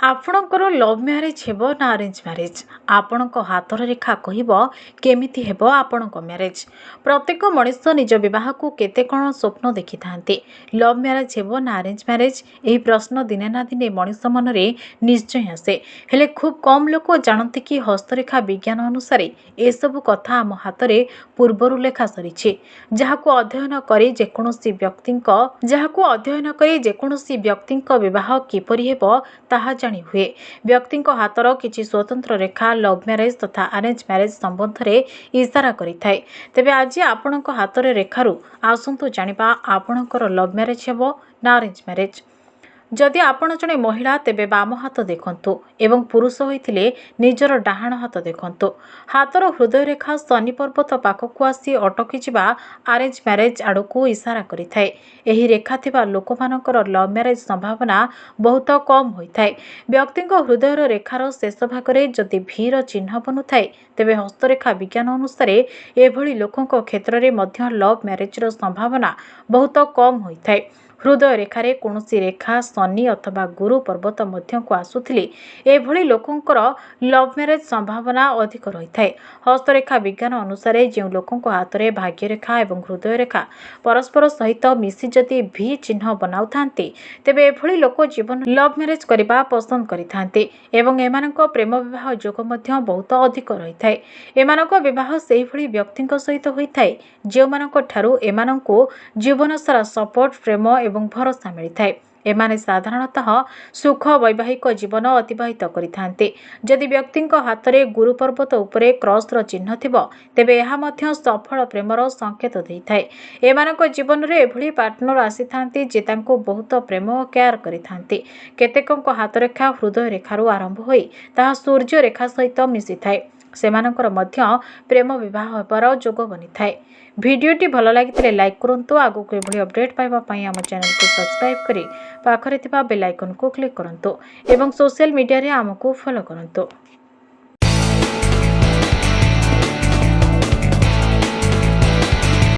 ଆପଣଙ୍କର love marriage ହେବ ନା ଆରେଞ୍ଜ ମ୍ୟାରେଜ୍? ଆପଣଙ୍କ ହାତର ରେଖା କହିବ କେମିତି ହେବ ଆପଣଙ୍କ ମ୍ୟାରେଜ୍। ପ୍ରତ୍ୟେକ ମଣିଷ ନିଜ ବିବାହକୁ କେତେ କ'ଣ ସ୍ୱପ୍ନ ଦେଖିଥାନ୍ତି। ଲଭ୍ ମ୍ୟାରେଜ୍ ହେବ ନା ଆରେଞ୍ଜ ମ୍ୟାରେଜ୍? ଏହି ପ୍ରଶ୍ନ ଦିନେ ନା ଦିନେ ମଣିଷ ମନରେ ନିଶ୍ଚୟ ଆସେ। ହେଲେ ଖୁବ୍ କମ୍ ଲୋକ ଜାଣନ୍ତି କି ହସ୍ତରେଖା ବିଜ୍ଞାନ ଅନୁସାରେ ଏସବୁ କଥା ଆମ ହାତରେ ପୂର୍ବରୁ ଲେଖା ସରିଛି। ଯାହାକୁ ଅଧ୍ୟୟନ କରି ଯେକୌଣସି ବ୍ୟକ୍ତିଙ୍କ ବିବାହ କିପରି ହେବ ତାହା ଜାଣି ହୁଏ। ବ୍ୟକ୍ତିଙ୍କ ହାତର କିଛି ସ୍ୱତନ୍ତ୍ର ରେଖା ଲଭ୍ ମ୍ୟାରେଜ୍ ତଥା ଆରେଞ୍ଜ ମ୍ୟାରେଜ୍ ସମ୍ବନ୍ଧରେ ଇସାରା କରିଥାଏ। ତେବେ ଆଜି ଆପଣଙ୍କ ହାତର ରେଖାରୁ ଆସନ୍ତୁ ଜାଣିବା ଆପଣଙ୍କର ଲଭ୍ ମ୍ୟାରେଜ୍ ହେବ ନା ଆରେଞ୍ଜ ମ୍ୟାରେଜ୍। ଯଦି ଆପଣ ଜଣେ ମହିଳା ତେବେ ବାମ ହାତ ଦେଖନ୍ତୁ ଏବଂ ପୁରୁଷ ହୋଇଥିଲେ ନିଜର ଡାହାଣ ହାତ ଦେଖନ୍ତୁ। ହାତର ହୃଦୟ ରେଖା ଶନି ପର୍ବତ ପାଖକୁ ଆସି ଅଟକିଯିବା ଆରେଞ୍ଜ ମ୍ୟାରେଜ୍ ଆଡ଼କୁ ଇସାରା କରିଥାଏ। ଏହି ରେଖା ଥିବା ଲୋକମାନଙ୍କର ଲଭ୍ ମ୍ୟାରେଜ୍ ସମ୍ଭାବନା ବହୁତ କମ୍ ହୋଇଥାଏ। ବ୍ୟକ୍ତିଙ୍କ ହୃଦୟର ରେଖାର ଶେଷ ଭାଗରେ ଯଦି ଭିର ଚିହ୍ନ ବନୁଥାଏ ତେବେ ହସ୍ତରେଖା ବିଜ୍ଞାନ ଅନୁସାରେ ଏଭଳି ଲୋକଙ୍କ କ୍ଷେତ୍ରରେ ମଧ୍ୟ ଲଭ୍ ମ୍ୟାରେଜ୍ର ସମ୍ଭାବନା ବହୁତ କମ୍ ହୋଇଥାଏ। ହୃଦୟ ରେଖାରେ କୌଣସି ରେଖା ଶନି ଅଥବା ଗୁରୁ ପର୍ବତ ମଧ୍ୟକୁ ଆସୁଥିଲେ ଏଭଳି ଲୋକଙ୍କର ଲଭ୍ ମ୍ୟାରେଜ୍ ସମ୍ଭାବନା ଅଧିକ ରହିଥାଏ। ହସ୍ତରେଖା ବିଜ୍ଞାନ ଅନୁସାରେ ଯେଉଁ ଲୋକଙ୍କ ହାତରେ ଭାଗ୍ୟରେଖା ଏବଂ ହୃଦୟ ରେଖା ପରସ୍ପର ସହିତ ମିଶି ଯଦି ଭି ଚିହ୍ନ ବନାଉଥାନ୍ତି ତେବେ ଏଭଳି ଲୋକ ଜୀବନ ଲଭ୍ ମ୍ୟାରେଜ୍ କରିବା ପସନ୍ଦ କରିଥାନ୍ତି ଏବଂ ଏମାନଙ୍କ ପ୍ରେମ ବିବାହ ଯୋଗ ମଧ୍ୟ ବହୁତ ଅଧିକ ରହିଥାଏ। ଏମାନଙ୍କ ବିବାହ ସେହିଭଳି ବ୍ୟକ୍ତିଙ୍କ ସହିତ ହୋଇଥାଏ ଯେଉଁମାନଙ୍କ ଠାରୁ ଏମାନଙ୍କୁ ଜୀବନସାରା ସପୋର୍ଟ ପ୍ରେମ ଏବଂ ଭରସା ମିଳିଥାଏ। ଏମାନେ ସାଧାରଣତଃ ସୁଖ ବୈବାହିକ ଜୀବନ ଅତିବାହିତ କରିଥାନ୍ତି। ଯଦି ବ୍ୟକ୍ତିଙ୍କ ହାତରେ ଗୁରୁ ପର୍ବତ ଉପରେ କ୍ରସର ଚିହ୍ନ ଥିବ ତେବେ ଏହା ମଧ୍ୟ ସଫଳ ପ୍ରେମର ସଂକେତ ଦେଇଥାଏ। ଏମାନଙ୍କ ଜୀବନରେ ଏଭଳି ପାର୍ଟନର ଆସିଥାନ୍ତି ଯେ ତାଙ୍କୁ ବହୁତ ପ୍ରେମ ଓ କେୟାର କରିଥାନ୍ତି। କେତେକଙ୍କ ହାତରେଖା ହୃଦୟ ରେଖାରୁ ଆରମ୍ଭ ହୋଇ ତାହା ସୂର୍ଯ୍ୟ ରେଖା ସହିତ ମିଶିଥାଏ। ସେମାନଙ୍କର ମଧ୍ୟ ପ୍ରେମ ବିବାହ ହେବାର ଯୋଗ ବନିଥାଏ। ଭିଡ଼ିଓଟି ଭଲ ଲାଗିଥିଲେ ଲାଇକ୍ କରନ୍ତୁ। ଆଗକୁ ଏଭଳି ଅପଡେଟ୍ ପାଇବା ପାଇଁ ଆମ ଚ୍ୟାନେଲକୁ ସବସ୍କ୍ରାଇବ୍ କରି ପାଖରେ ଥିବା ବେଲ୍ ଆଇକନକୁ କ୍ଲିକ୍ କରନ୍ତୁ ଏବଂ ସୋସିଆଲ ମିଡ଼ିଆରେ ଆମକୁ ଫଲୋ କରନ୍ତୁ।